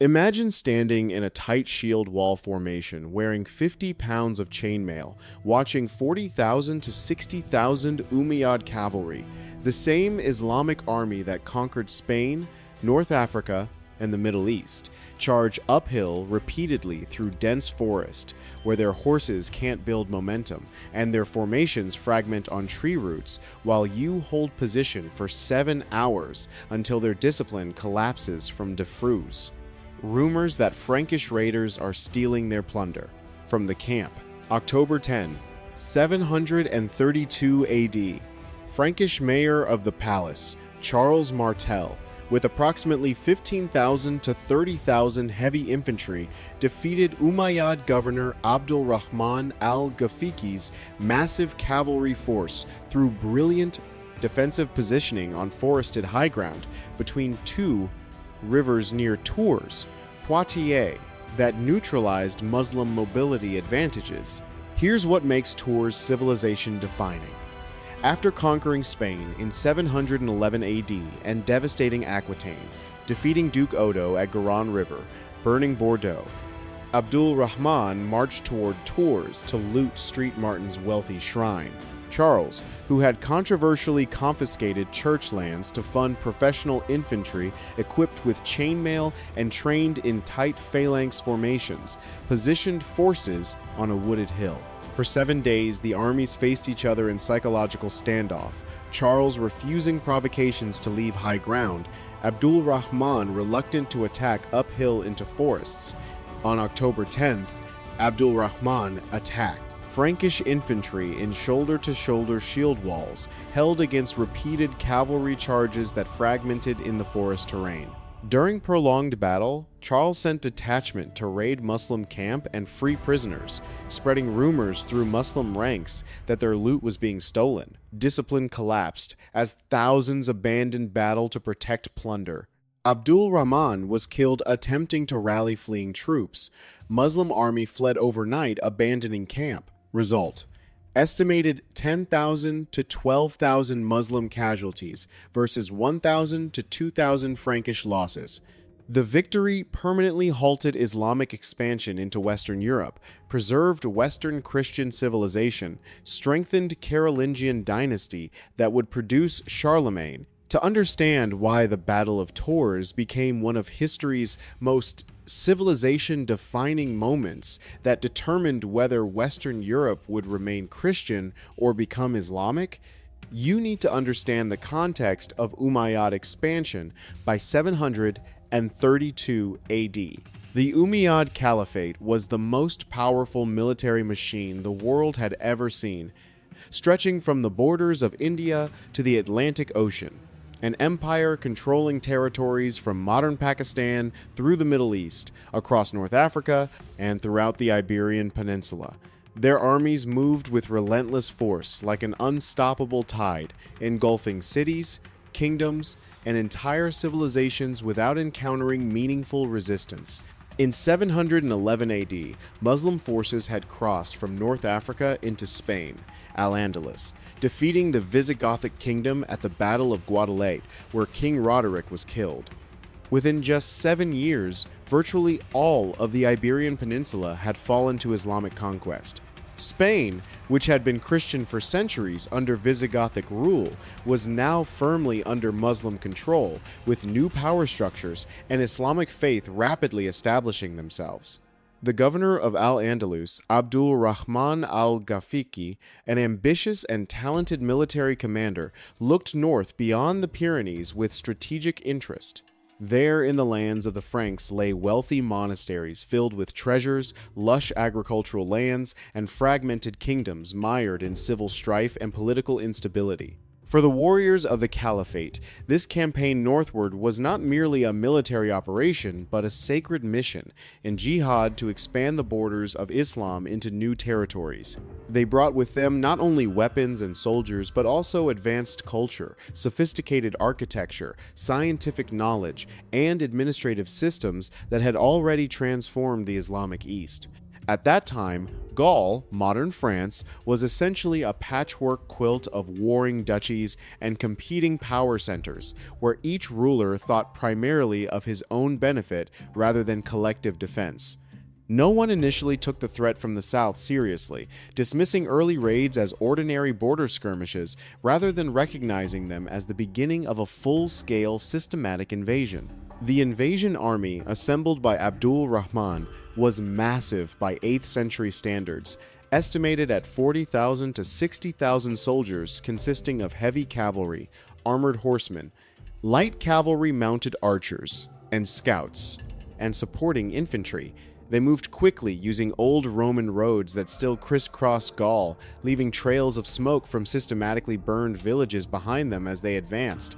Imagine standing in a tight shield wall formation wearing 50 pounds of chainmail, watching 40,000 to 60,000 Umayyad cavalry, the same Islamic army that conquered Spain, North Africa, and the Middle East, charge uphill repeatedly through dense forest, where their horses can't build momentum, and their formations fragment on tree roots, while you hold position for 7 hours until their discipline collapses from defroze. Rumors that Frankish raiders are stealing their plunder. From the camp, October 10, 732 AD. Frankish mayor of the palace, Charles Martel, with approximately 15,000 to 30,000 heavy infantry, defeated Umayyad governor Abdul-Rahman al-Ghafiqi's massive cavalry force through brilliant defensive positioning on forested high ground between two rivers near Tours, Poitiers, that neutralized Muslim mobility advantages. Here's what makes Tours civilization defining. After conquering Spain in 711 AD and devastating Aquitaine, defeating Duke Odo at Garonne River, burning Bordeaux, Abdul-Rahman marched toward Tours to loot Street Martin's wealthy shrine. Charles, who had controversially confiscated church lands to fund professional infantry equipped with chainmail and trained in tight phalanx formations, positioned forces on a wooded hill. For 7 days, the armies faced each other in psychological standoff, Charles refusing provocations to leave high ground, Abdul-Rahman reluctant to attack uphill into forests. On October 10th, Abdul-Rahman attacked. Frankish infantry in shoulder-to-shoulder shield walls held against repeated cavalry charges that fragmented in the forest terrain. During prolonged battle, Charles sent detachment to raid Muslim camp and free prisoners, spreading rumors through Muslim ranks that their loot was being stolen. Discipline collapsed as thousands abandoned battle to protect plunder. Abdul-Rahman was killed attempting to rally fleeing troops. Muslim army fled overnight, abandoning camp. Result: estimated 10,000 to 12,000 Muslim casualties versus 1,000 to 2,000 Frankish losses. The victory permanently halted Islamic expansion into Western Europe, preserved Western Christian civilization, strengthened Carolingian dynasty that would produce Charlemagne. To understand why the Battle of Tours became one of history's most civilization-defining moments that determined whether Western Europe would remain Christian or become Islamic, you need to understand the context of Umayyad expansion by 732 AD. The Umayyad Caliphate was the most powerful military machine the world had ever seen, stretching from the borders of India to the Atlantic Ocean. An empire controlling territories from modern Pakistan through the Middle East, across North Africa, and throughout the Iberian Peninsula. Their armies moved with relentless force like an unstoppable tide, engulfing cities, kingdoms, and entire civilizations without encountering meaningful resistance. In 711 AD, Muslim forces had crossed from North Africa into Spain, Al-Andalus, defeating the Visigothic kingdom at the Battle of Guadalete, where King Roderick was killed. Within just 7 years, virtually all of the Iberian Peninsula had fallen to Islamic conquest. Spain, which had been Christian for centuries under Visigothic rule, was now firmly under Muslim control, with new power structures and Islamic faith rapidly establishing themselves. The governor of Al-Andalus, Abdul-Rahman al-Ghafiqi, an ambitious and talented military commander, looked north beyond the Pyrenees with strategic interest. There in the lands of the Franks lay wealthy monasteries filled with treasures, lush agricultural lands, and fragmented kingdoms mired in civil strife and political instability. For the warriors of the Caliphate, this campaign northward was not merely a military operation, but a sacred mission in jihad to expand the borders of Islam into new territories. They brought with them not only weapons and soldiers, but also advanced culture, sophisticated architecture, scientific knowledge, and administrative systems that had already transformed the Islamic East. At that time, Gaul, modern France, was essentially a patchwork quilt of warring duchies and competing power centers, where each ruler thought primarily of his own benefit rather than collective defense. No one initially took the threat from the south seriously, dismissing early raids as ordinary border skirmishes rather than recognizing them as the beginning of a full-scale systematic invasion. The invasion army, assembled by Abdul Rahman, was massive by 8th century standards, estimated at 40,000 to 60,000 soldiers consisting of heavy cavalry, armored horsemen, light cavalry mounted archers, and scouts, and supporting infantry. They moved quickly using old Roman roads that still crisscrossed Gaul, leaving trails of smoke from systematically burned villages behind them as they advanced.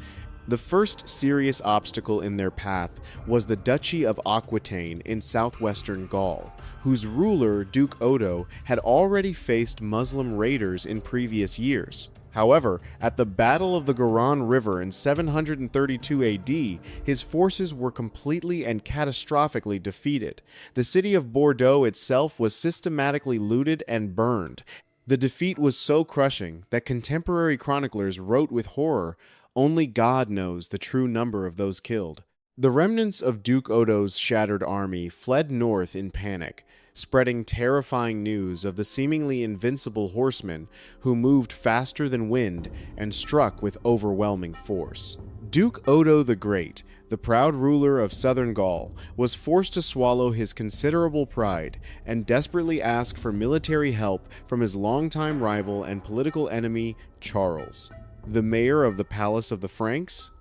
The first serious obstacle in their path was the Duchy of Aquitaine in southwestern Gaul, whose ruler, Duke Odo, had already faced Muslim raiders in previous years. However, at the Battle of the Garonne River in 732 AD, his forces were completely and catastrophically defeated. The city of Bordeaux itself was systematically looted and burned. The defeat was so crushing that contemporary chroniclers wrote with horror, "Only God knows the true number of those killed." The remnants of Duke Odo's shattered army fled north in panic, spreading terrifying news of the seemingly invincible horsemen who moved faster than wind and struck with overwhelming force. Duke Odo the Great, the proud ruler of southern Gaul, was forced to swallow his considerable pride and desperately ask for military help from his longtime rival and political enemy, Charles, the mayor of the Palace of the Franks,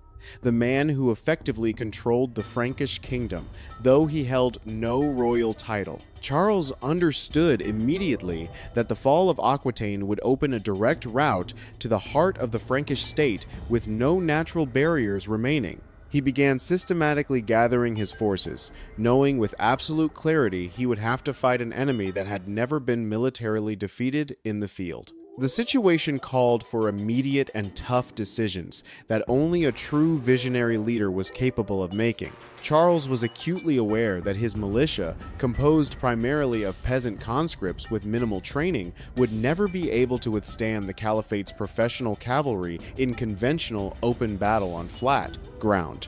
the man who effectively controlled the Frankish kingdom, though he held no royal title. Charles understood immediately that the fall of Aquitaine would open a direct route to the heart of the Frankish state with no natural barriers remaining. He began systematically gathering his forces, knowing with absolute clarity he would have to fight an enemy that had never been militarily defeated in the field. The situation called for immediate and tough decisions that only a true visionary leader was capable of making. Charles was acutely aware that his militia, composed primarily of peasant conscripts with minimal training, would never be able to withstand the caliphate's professional cavalry in conventional open battle on flat ground.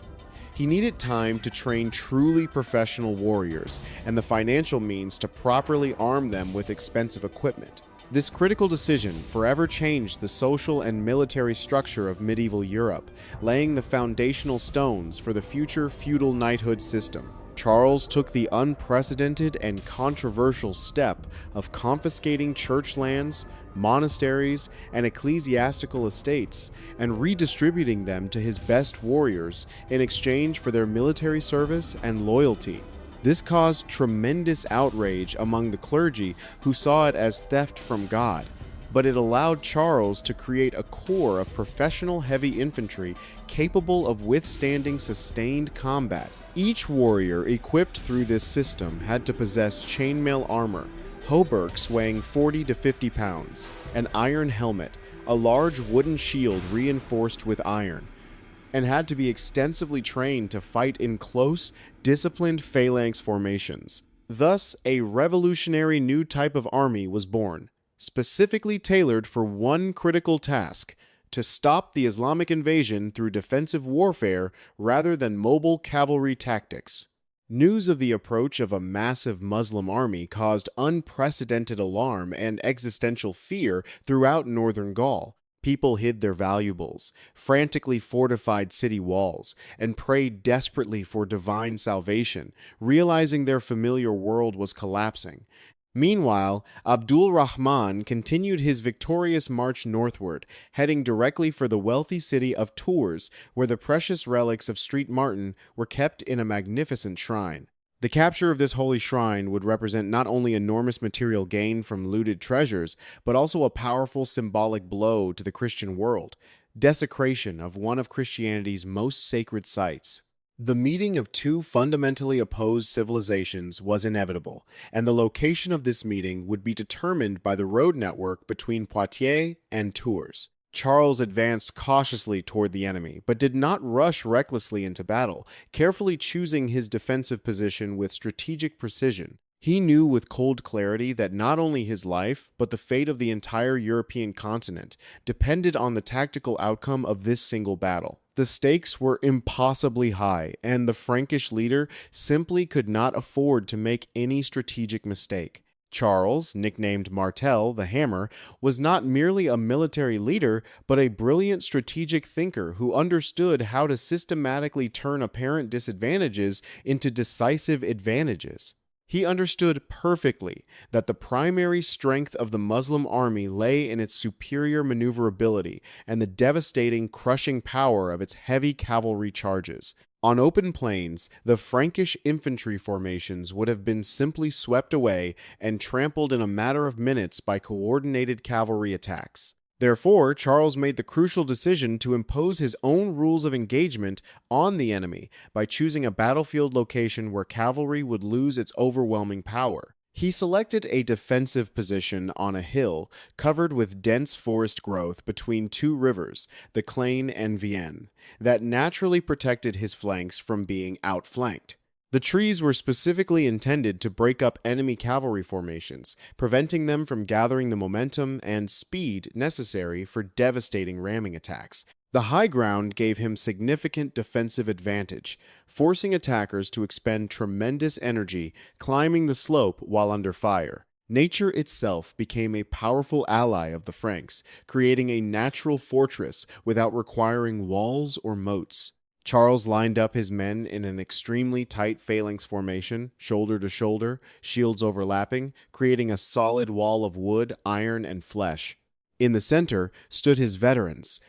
He needed time to train truly professional warriors and the financial means to properly arm them with expensive equipment. This critical decision forever changed the social and military structure of medieval Europe, laying the foundational stones for the future feudal knighthood system. Charles took the unprecedented and controversial step of confiscating church lands, monasteries, and ecclesiastical estates, and redistributing them to his best warriors in exchange for their military service and loyalty. This caused tremendous outrage among the clergy who saw it as theft from God, but it allowed Charles to create a corps of professional heavy infantry capable of withstanding sustained combat. Each warrior equipped through this system had to possess chainmail armor, hauberks weighing 40 to 50 pounds, an iron helmet, a large wooden shield reinforced with iron, and had to be extensively trained to fight in close, disciplined phalanx formations. Thus, a revolutionary new type of army was born, specifically tailored for one critical task: to stop the Islamic invasion through defensive warfare rather than mobile cavalry tactics. News of the approach of a massive Muslim army caused unprecedented alarm and existential fear throughout northern Gaul. People hid their valuables, frantically fortified city walls, and prayed desperately for divine salvation, realizing their familiar world was collapsing. Meanwhile, Abdul Rahman continued his victorious march northward, heading directly for the wealthy city of Tours, where the precious relics of St. Martin were kept in a magnificent shrine. The capture of this holy shrine would represent not only enormous material gain from looted treasures, but also a powerful symbolic blow to the Christian world: desecration of one of Christianity's most sacred sites. The meeting of two fundamentally opposed civilizations was inevitable, and the location of this meeting would be determined by the road network between Poitiers and Tours. Charles advanced cautiously toward the enemy, but did not rush recklessly into battle, carefully choosing his defensive position with strategic precision. He knew with cold clarity that not only his life, but the fate of the entire European continent depended on the tactical outcome of this single battle. The stakes were impossibly high, and the Frankish leader simply could not afford to make any strategic mistake. Charles, nicknamed Martel, the Hammer, was not merely a military leader, but a brilliant strategic thinker who understood how to systematically turn apparent disadvantages into decisive advantages. He understood perfectly that the primary strength of the Muslim army lay in its superior maneuverability and the devastating, crushing power of its heavy cavalry charges. On open plains, the Frankish infantry formations would have been simply swept away and trampled in a matter of minutes by coordinated cavalry attacks. Therefore, Charles made the crucial decision to impose his own rules of engagement on the enemy by choosing a battlefield location where cavalry would lose its overwhelming power. He selected a defensive position on a hill covered with dense forest growth between two rivers, the Claine and Vienne, that naturally protected his flanks from being outflanked. The trees were specifically intended to break up enemy cavalry formations, preventing them from gathering the momentum and speed necessary for devastating ramming attacks. The high ground gave him significant defensive advantage, forcing attackers to expend tremendous energy climbing the slope while under fire. Nature itself became a powerful ally of the Franks, creating a natural fortress without requiring walls or moats. Charles lined up his men in an extremely tight phalanx formation, shoulder to shoulder, shields overlapping, creating a solid wall of wood, iron, and flesh. In the center stood his veterans,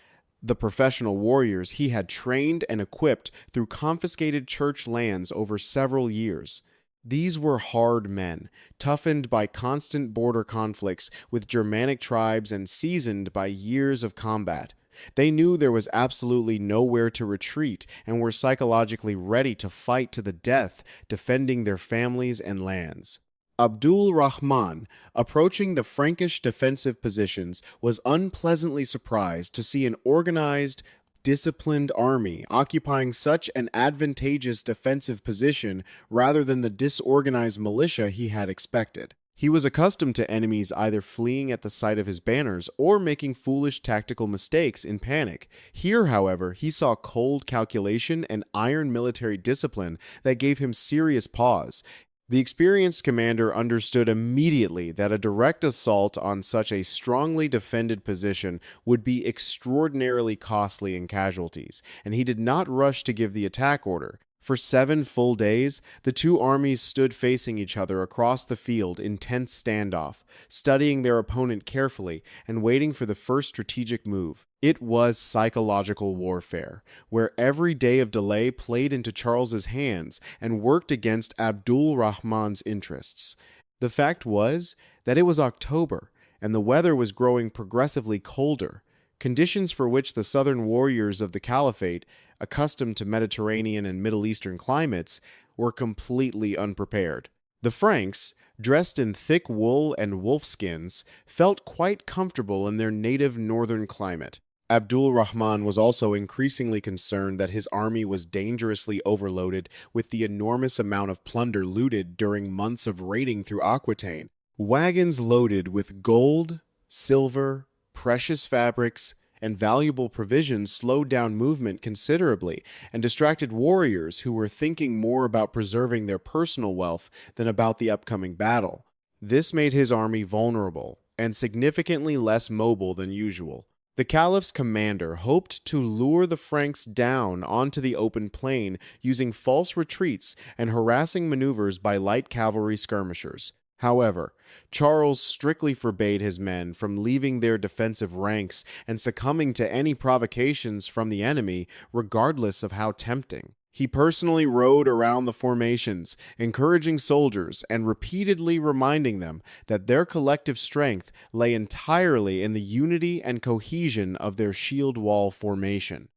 the professional warriors he had trained and equipped through confiscated church lands over several years. These were hard men, toughened by constant border conflicts with Germanic tribes and seasoned by years of combat. They knew there was absolutely nowhere to retreat and were psychologically ready to fight to the death, defending their families and lands. Abdul Rahman, approaching the Frankish defensive positions, was unpleasantly surprised to see an organized, disciplined army occupying such an advantageous defensive position rather than the disorganized militia he had expected. He was accustomed to enemies either fleeing at the sight of his banners or making foolish tactical mistakes in panic. Here, however, he saw cold calculation and iron military discipline that gave him serious pause. The experienced commander understood immediately that a direct assault on such a strongly defended position would be extraordinarily costly in casualties, and he did not rush to give the attack order. For 7 full days, the two armies stood facing each other across the field in tense standoff, studying their opponent carefully and waiting for the first strategic move. It was psychological warfare, where every day of delay played into Charles's hands and worked against Abdul Rahman's interests. The fact was that it was October, and the weather was growing progressively colder, conditions for which the southern warriors of the Caliphate, accustomed to Mediterranean and Middle Eastern climates, were completely unprepared. The Franks, dressed in thick wool and wolfskins, felt quite comfortable in their native northern climate. Abdul Rahman was also increasingly concerned that his army was dangerously overloaded with the enormous amount of plunder looted during months of raiding through Aquitaine. Wagons loaded with gold, silver, precious fabrics, and valuable provisions slowed down movement considerably and distracted warriors who were thinking more about preserving their personal wealth than about the upcoming battle. This made his army vulnerable and significantly less mobile than usual. The Caliph's commander hoped to lure the Franks down onto the open plain using false retreats and harassing maneuvers by light cavalry skirmishers. However, Charles strictly forbade his men from leaving their defensive ranks and succumbing to any provocations from the enemy, regardless of how tempting. He personally rode around the formations, encouraging soldiers and repeatedly reminding them that their collective strength lay entirely in the unity and cohesion of their shield wall formation.